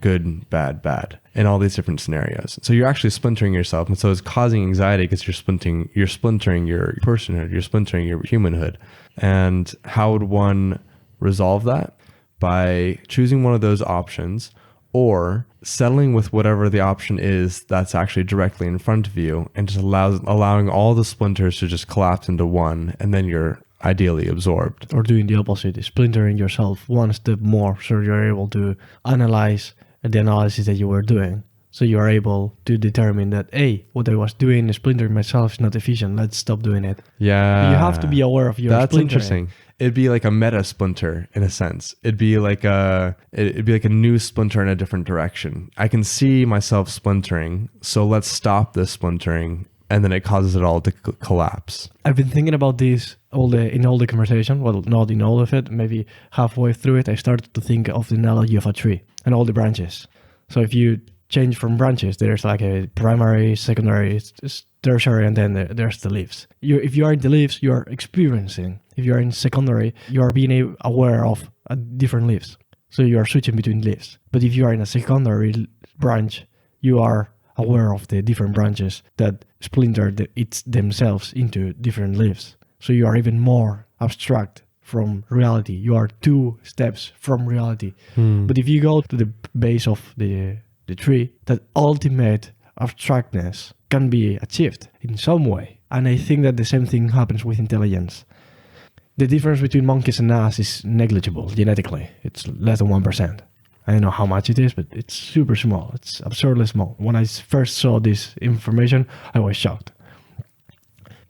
good, bad, in all these different scenarios. So you're actually splintering yourself, and so it's causing anxiety because you're splintering your personhood, you're splintering your humanhood. And how would one resolve that? By choosing one of those options, or settling with whatever the option is that's actually directly in front of you, and just allowing all the splinters to just collapse into one, and then you're ideally absorbed. Or doing the opposite, splintering yourself one step more, so you're able to analyze the analysis that you were doing. So you are able to determine that, hey, what I was doing, splintering myself, is not efficient. Let's stop doing it. Yeah. You have to be aware of your That's splintering. Interesting. It'd be like a meta splinter in a sense. It'd be like a new splinter in a different direction. I can see myself splintering, so let's stop this splintering, and then it causes it all to collapse. I've been thinking about this in all the conversation. Well, not in all of it. Maybe halfway through it, I started to think of the analogy of a tree and all the branches. So if you change from branches, there's like a primary, secondary, tertiary, and then there's the leaves. If you are in the leaves, you are experiencing. If you are in secondary, you are being aware of different leaves. So you are switching between leaves. But if you are in a secondary branch, you are aware of the different branches that splinter themselves into different leaves. So you are even more abstract from reality. You are 2 steps from reality. But if you go to the base of the tree, that ultimate abstractness can be achieved in some way. And I think that the same thing happens with intelligence. The difference between monkeys and us is negligible genetically. It's less than 1%. I don't know how much it is, but it's super small. It's absurdly small. When I first saw this information, I was shocked.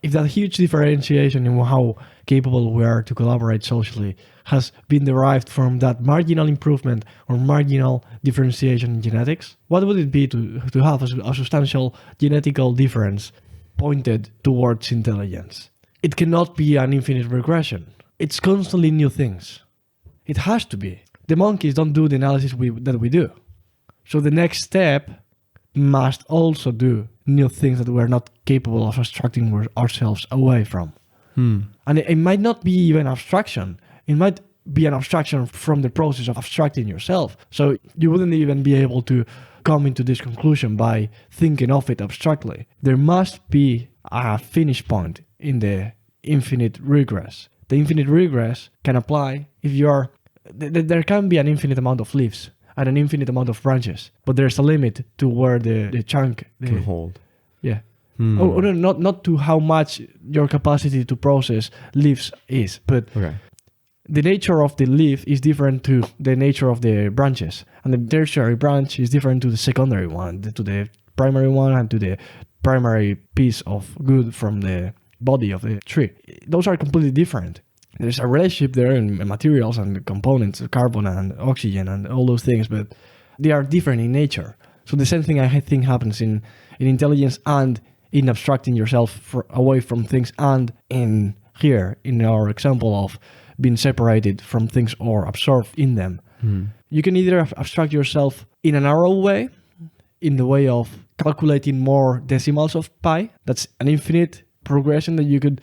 If that huge differentiation in how capable we are to collaborate socially has been derived from that marginal improvement or marginal differentiation in genetics, what would it be to have a substantial genetical difference pointed towards intelligence? It cannot be an infinite regression. It's constantly new things. It has to be. The monkeys don't do the analysis that we do. So the next step must also do new things that we're not capable of abstracting ourselves away from. And it might not be even abstraction. It might be an abstraction from the process of abstracting yourself. So you wouldn't even be able to come into this conclusion by thinking of it abstractly. There must be a finish point in the infinite regress. The infinite regress can apply if you are there can be an infinite amount of leaves and an infinite amount of branches, but there's a limit to where the chunk can hold. Yeah. Oh, no, not to how much your capacity to process leaves is, but the nature of the leaf is different to the nature of the branches, and the tertiary branch is different to the secondary one, to the primary one, and to the primary piece of wood from the body of the tree. Those are completely different. There's a relationship there in materials and components, carbon and oxygen and all those things, but they are different in nature. So the same thing I think happens in intelligence and in abstracting yourself away from things, and in here, in our example of being separated from things or absorbed in them. You can either abstract yourself in a narrow way, in the way of calculating more decimals of pi. That's an infinite progression that you could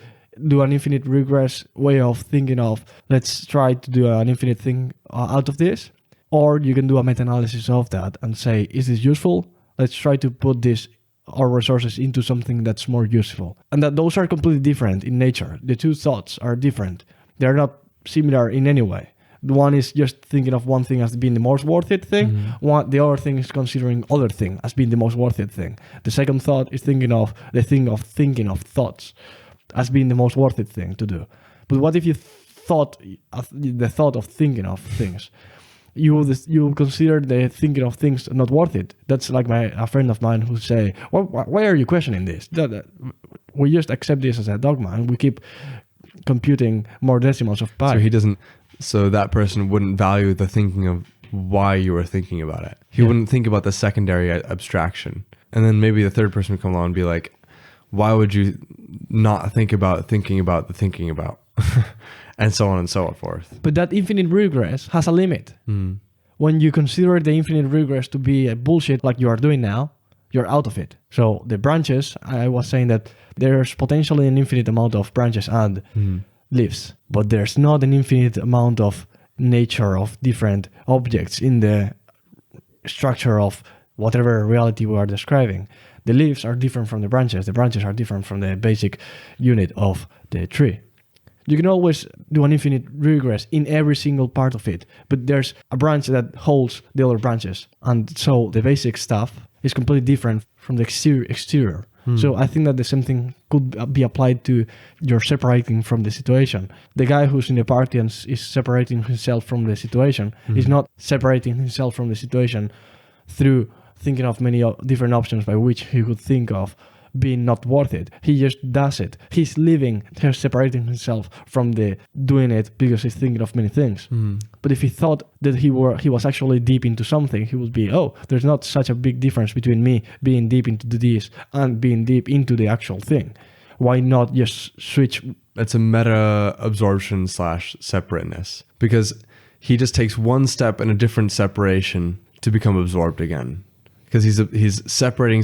do, an infinite regress way of thinking of, let's try to do an infinite thing out of this. Or you can do a meta-analysis of that and say, is this useful? Let's try to put our resources into something that's more useful. And that those are completely different in nature. The two thoughts are different. They're not similar in any way. The one is just thinking of one thing as being the most worth it thing. The other thing is considering other thing as being the most worth it thing. The second thought is thinking of the thing of thinking of thoughts as being the most worth it thing to do. But what if you thought the thought of thinking of things? You consider the thinking of things not worth it. That's like a friend of mine who say, why are you questioning this? We just accept this as a dogma, and we keep computing more decimals of pi. So that person wouldn't value the thinking of why you were thinking about it. He wouldn't think about the secondary abstraction. And then maybe the third person would come along and be like, why would you not think about thinking about the thinking about? And so on and so forth. But that infinite regress has a limit. When you consider the infinite regress to be a bullshit like you are doing now, you're out of it. So the branches, I was saying that there's potentially an infinite amount of branches and leaves, but there's not an infinite amount of nature of different objects in the structure of whatever reality we are describing. The leaves are different from the branches are different from the basic unit of the tree. You can always do an infinite regress in every single part of it, but there's a branch that holds the other branches, and so the basic stuff is completely different from the exterior. So I think that the same thing could be applied to your separating from the situation. The guy who's in the party and is separating himself from the situation is not separating himself from the situation through thinking of many different options by which he could think of being not worth it. He just does it. He's separating himself from the doing it because he's thinking of many things. But if he thought that he was actually deep into something, he would be, there's not such a big difference between me being deep into this and being deep into the actual thing. Why not just switch? It's a meta absorption / separateness, because he just takes one step in a different separation to become absorbed again. Because he's separating,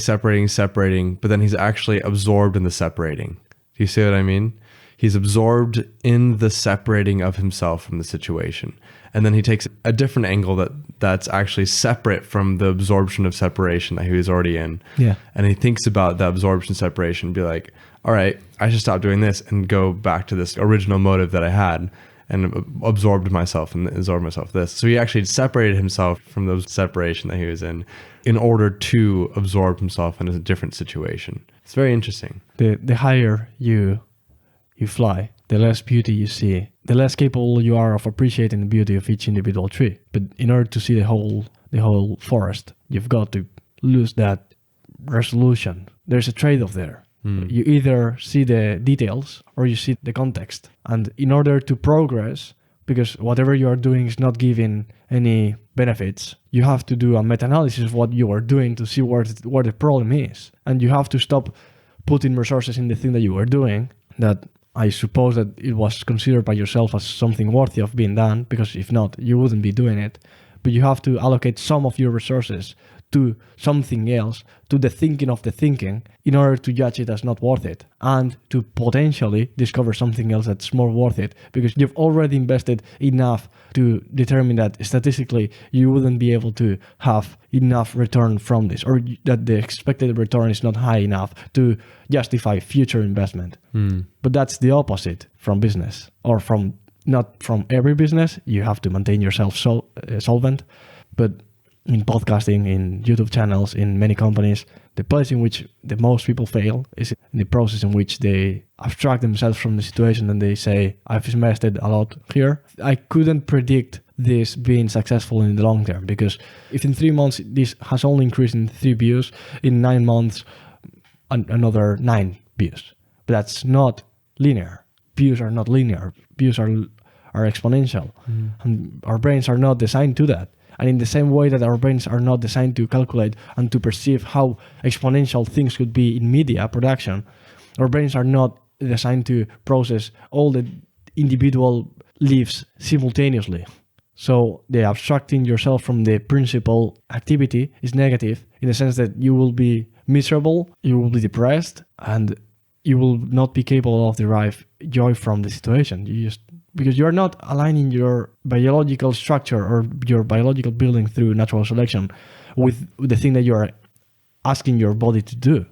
but then he's actually absorbed in the separating. Do you see what I mean? He's absorbed in the separating of himself from the situation. And then he takes a different angle that's actually separate from the absorption of separation that he was already in. Yeah. And he thinks about the absorption separation and be like, all right, I should stop doing this and go back to this original motive that I had, and absorbed myself and absorbed myself this. So he actually separated himself from the separation that he was in order to absorb himself in a different situation. It's very interesting. The higher you fly, the less beauty you see, the less capable you are of appreciating the beauty of each individual tree. But in order to see the whole forest, you've got to lose that resolution. There's a trade-off there. You either see the details or you see the context. And in order to progress, because whatever you are doing is not giving any benefits, you have to do a meta-analysis of what you are doing to see where the problem is. And you have to stop putting resources in the thing that you are doing, that I suppose that it was considered by yourself as something worthy of being done, because if not, you wouldn't be doing it. But you have to allocate some of your resources to something else, to the thinking of the thinking, in order to judge it as not worth it, and to potentially discover something else that's more worth it, because you've already invested enough to determine that statistically you wouldn't be able to have enough return from this, or that the expected return is not high enough to justify future investment. But that's the opposite from business or from Not from every business. You have to maintain yourself solvent. But in podcasting, in YouTube channels, in many companies, the place in which the most people fail is in the process in which they abstract themselves from the situation and they say, I've invested a lot here. I couldn't predict this being successful in the long term, because if in 3 months this has only increased in 3 views, in 9 months another 9 views. But that's not linear. Views are not linear. Views are exponential. And our brains are not designed to that. And in the same way that our brains are not designed to calculate and to perceive how exponential things could be in media production, our brains are not designed to process all the individual leaves simultaneously. So the abstracting yourself from the principal activity is negative in the sense that you will be miserable, you will be depressed, and you will not be capable of derive joy from the situation. Because you are not aligning your biological structure or your biological building through natural selection with the thing that you are asking your body to do.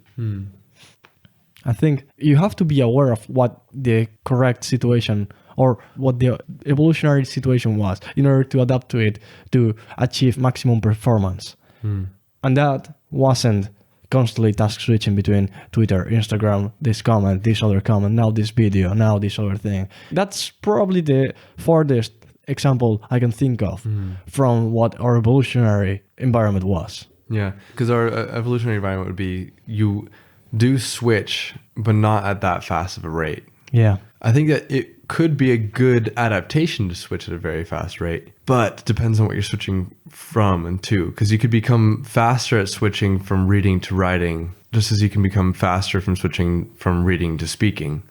I think you have to be aware of what the correct situation or what the evolutionary situation was in order to adapt to it to achieve maximum performance. And that wasn't constantly task switching between Twitter, Instagram, this comment, this other comment, now this video, now this other thing. That's probably the farthest example I can think of from what our evolutionary environment was. Yeah, because our evolutionary environment would be you do switch, but not at that fast of a rate. Yeah. I think that it could be a good adaptation to switch at a very fast rate, but it depends on what you're switching from and to, because you could become faster at switching from reading to writing, just as you can become faster from switching from reading to speaking.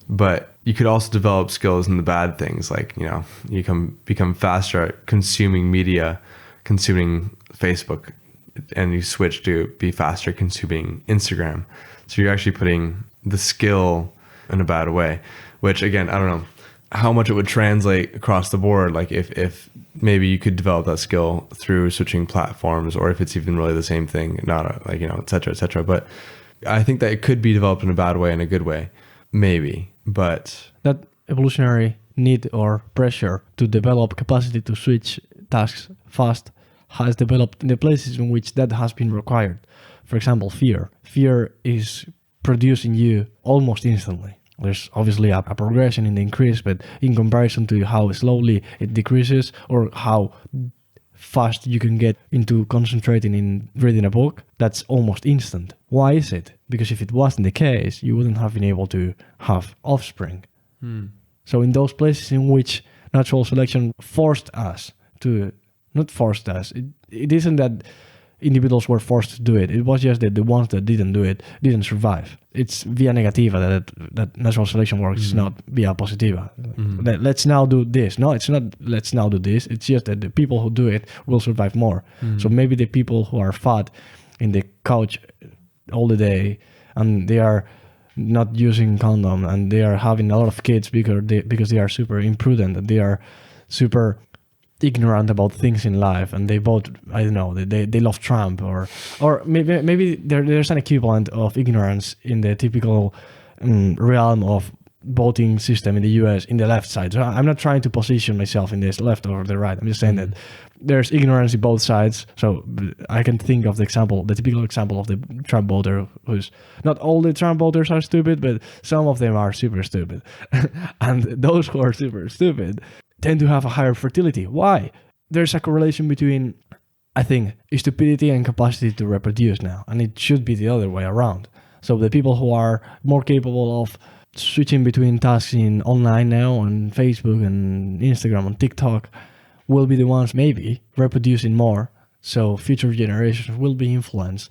But you could also develop skills in the bad things, like, you know, you become faster at consuming media, consuming Facebook, and you switch to be faster consuming Instagram. So you're actually putting the skill in a bad way, which again, I don't know how much it would translate across the board. Like if maybe you could develop that skill through switching platforms, or if it's even really the same thing, not like, you know, et cetera, et cetera. But I think that it could be developed in a bad way and a good way, maybe. But that evolutionary need or pressure to develop capacity to switch tasks fast has developed in the places in which that has been required. For example, fear. Fear is produced in you almost instantly. There's obviously a progression in the increase, but in comparison to how slowly it decreases or how fast you can get into concentrating in reading a book, that's almost instant. Why is it? Because if it wasn't the case, you wouldn't have been able to have offspring. So in those places in which natural selection forced us to, not forced us, it isn't that individuals were forced to do it. It was just that the ones that didn't do it didn't survive. It's via negativa that natural selection works. It's not via positiva. Let's now do this. No, it's not let's now do this. It's just that the people who do it will survive more. So maybe the people who are fat in the couch all the day and they are not using condom and they are having a lot of kids because they are super imprudent and they are super ignorant about things in life, and they vote, I don't know, they love Trump, or maybe there's an equivalent of ignorance in the typical realm of voting system in the US in the left side. So I'm not trying to position myself in this left or the right. I'm just saying that there's ignorance in both sides. So I can think of the typical example of the Trump voter, who's not all the Trump voters are stupid, but some of them are super stupid. And those who are super stupid tend to have a higher fertility. Why? There's a correlation between, I think, stupidity and capacity to reproduce now, and it should be the other way around. So the people who are more capable of switching between tasks in online now on Facebook and Instagram and TikTok will be the ones maybe reproducing more, so future generations will be influenced.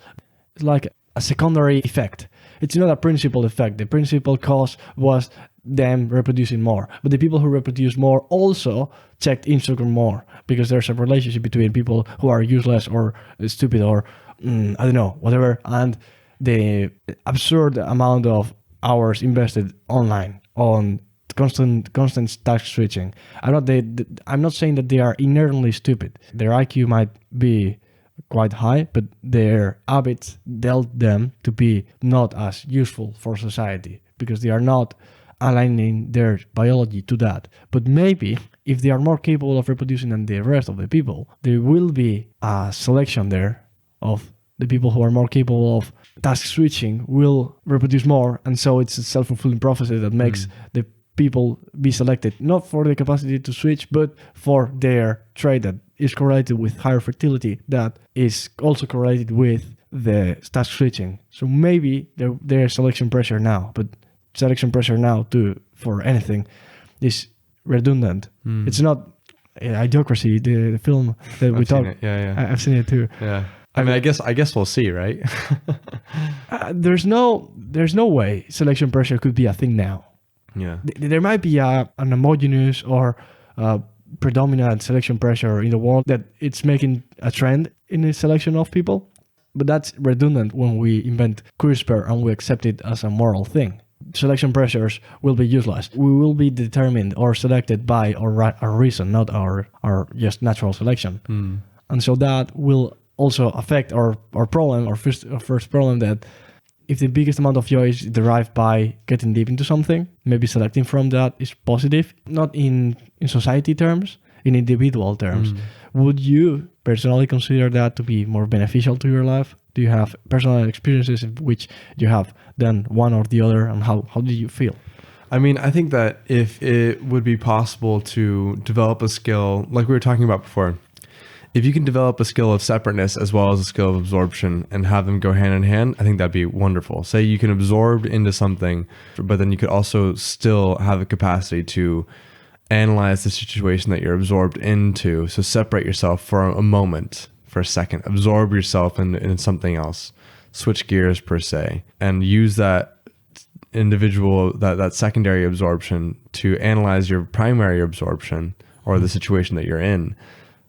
It's like a secondary effect. It's not a principal effect. The principal cause was them reproducing more. But the people who reproduce more also checked Instagram more, because there's a relationship between people who are useless or stupid or I don't know, whatever, and the absurd amount of hours invested online on constant task switching. I'm not saying that they are inherently stupid. Their IQ might be quite high, but their habits dealt them to be not as useful for society, because they are not aligning their biology to that. But maybe if they are more capable of reproducing than the rest of the people, there will be a selection there of the people who are more capable of task switching will reproduce more. And so it's a self-fulfilling prophecy that makes the people be selected, not for the capacity to switch, but for their trait that is correlated with higher fertility, that is also correlated with the task switching. So maybe there's selection pressure now, but selection pressure now for anything is redundant. It's not Idiocracy, the film that we talked. Yeah. I've seen it too. Yeah. I mean, I guess we'll see, right? There's no way selection pressure could be a thing now. Yeah. There might be an homogeneous or predominant selection pressure in the world that it's making a trend in the selection of people, but that's redundant when we invent CRISPR and we accept it as a moral thing. Selection pressures will be useless. We will be determined or selected by our reason, not our just natural selection. And so that will also affect our problem, our first problem, that if the biggest amount of joy is derived by getting deep into something, maybe selecting from that is positive, not in society terms, in individual terms. Would you personally consider that to be more beneficial to your life? Do you have personal experiences in which you have done one or the other, and how do you feel? I mean, I think that if it would be possible to develop a skill, like we were talking about before, if you can develop a skill of separateness as well as a skill of absorption and have them go hand in hand, I think that'd be wonderful. Say you can absorb into something, but then you could also still have the capacity to analyze the situation that you're absorbed into. So separate yourself for a moment, for a second, absorb yourself in something else, switch gears per se, and use that individual, that secondary absorption to analyze your primary absorption or the situation that you're in.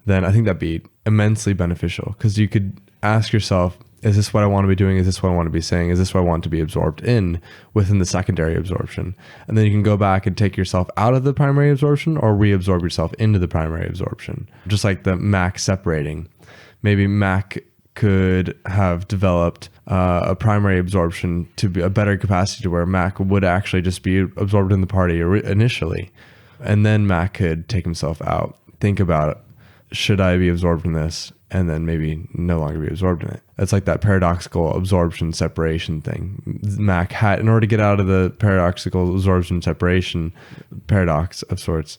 Then I think that'd be immensely beneficial, because you could ask yourself, is this what I want to be doing? Is this what I want to be saying? Is this what I want to be absorbed in within the secondary absorption? And then you can go back and take yourself out of the primary absorption or reabsorb yourself into the primary absorption. Just like the Mac separating. Maybe Mac could have developed a primary absorption to be a better capacity to where Mac would actually just be absorbed in the party initially. And then Mac could take himself out, think about it. Should I be absorbed in this? And then maybe no longer be absorbed in it. It's like that paradoxical absorption separation thing. Mac had, in order to get out of the paradoxical absorption separation paradox of sorts,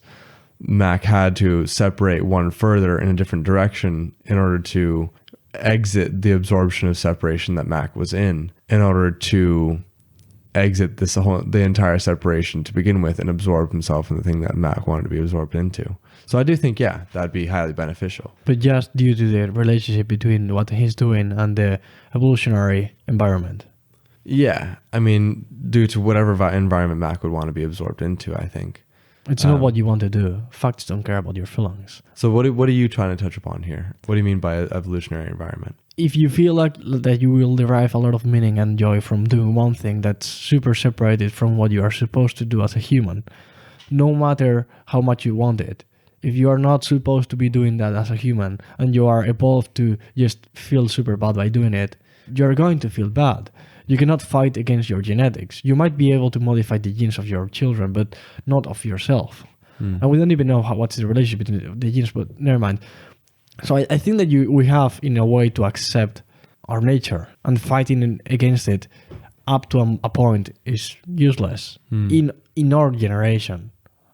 Mac had to separate one further in a different direction in order to exit the absorption of separation that Mac was in order to exit the entire separation to begin with and absorb himself in the thing that Mac wanted to be absorbed into. So I do think, that'd be highly beneficial. But just due to the relationship between what he's doing and the evolutionary environment. Yeah. I mean, due to whatever environment Mac would want to be absorbed into, I think. It's not what you want to do. Facts don't care about your feelings. So what are you trying to touch upon here? What do you mean by evolutionary environment? If you feel like that you will derive a lot of meaning and joy from doing one thing that's super separated from what you are supposed to do as a human, no matter how much you want it, if you are not supposed to be doing that as a human and you are evolved to just feel super bad by doing it, you're going to feel bad. You cannot fight against your genetics. You might be able to modify the genes of your children, but not of yourself. And we don't even know what's the relationship between the genes, but never mind. So I think that we have, in a way, to accept our nature, and fighting against it up to a point is useless in our generation,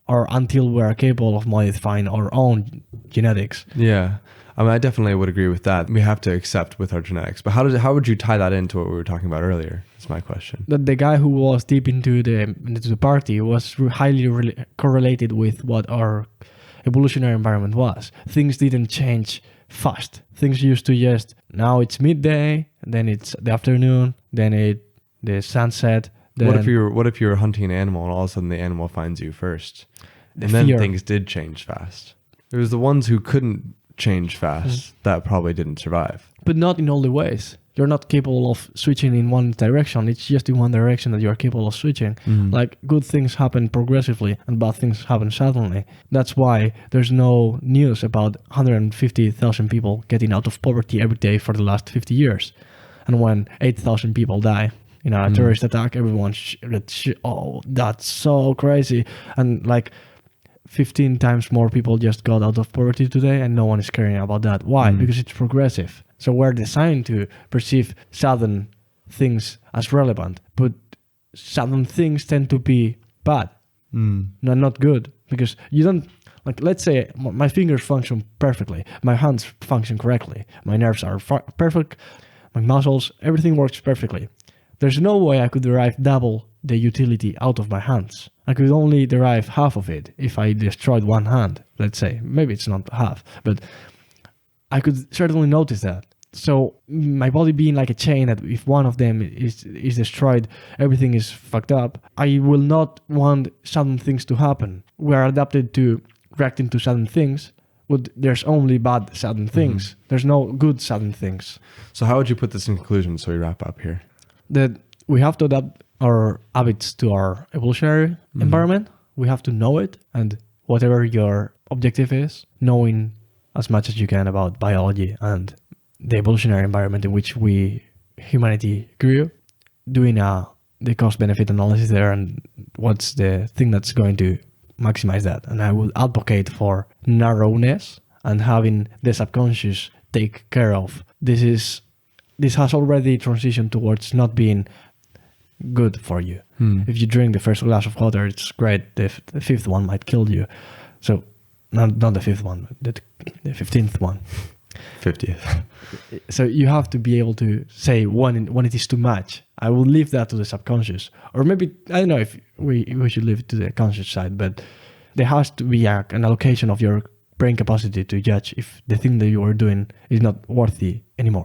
or until we're capable of modifying our own genetics. Yeah. I mean, I definitely would agree with that. We have to accept with our genetics. But how would you tie that into what we were talking about earlier? That's my question. That the guy who was deep into the party was highly correlated with what our evolutionary environment was. Things didn't change fast. Things used to just, now it's midday, then it's the afternoon, then the sunset. Then what if you're hunting an animal and all of a sudden the animal finds you first? And then things did change fast. It was the ones who couldn't change fast that probably didn't survive. But not in all the ways. You're not capable of switching in one direction. It's just in one direction that you're capable of switching. Like, good things happen progressively and bad things happen suddenly. That's why there's no news about 150,000 people getting out of poverty every day for the last 50 years. And when 8,000 people die in a terrorist attack, everyone oh, that's so crazy. And like 15 times more people just got out of poverty today, and no one is caring about that. Why? Because it's progressive. So we're designed to perceive sudden things as relevant, but sudden things tend to be bad, not good, because you don't, like, let's say my fingers function perfectly, my hands function correctly, my nerves are perfect, my muscles, everything works perfectly. There's no way I could derive double the utility out of my hands. I could only derive half of it if I destroyed one hand, let's say. Maybe it's not half, but I could certainly notice that. So my body being like a chain, that if one of them is destroyed, everything is fucked up. I will not want sudden things to happen. We are adapted to reacting to sudden things, but there's only bad sudden things. There's no good sudden things. So how would you put this in conclusion so we wrap up here? That we have to adapt our habits to our evolutionary environment. We have to know it, and whatever your objective is, knowing as much as you can about biology and the evolutionary environment in which humanity grew, doing the cost-benefit analysis there, and what's the thing that's going to maximize that. And I would advocate for narrowness and having the subconscious take care of. This has already transitioned towards not being good for you. If you drink the first glass of water, it's great. The fifth one might kill you. So not the fifth one, but the 15th one. 50th. So you have to be able to say when it is too much. I will leave that to the subconscious, or maybe I don't know if we should leave it to the conscious side. But there has to be an allocation of your brain capacity to judge if the thing that you are doing is not worthy anymore.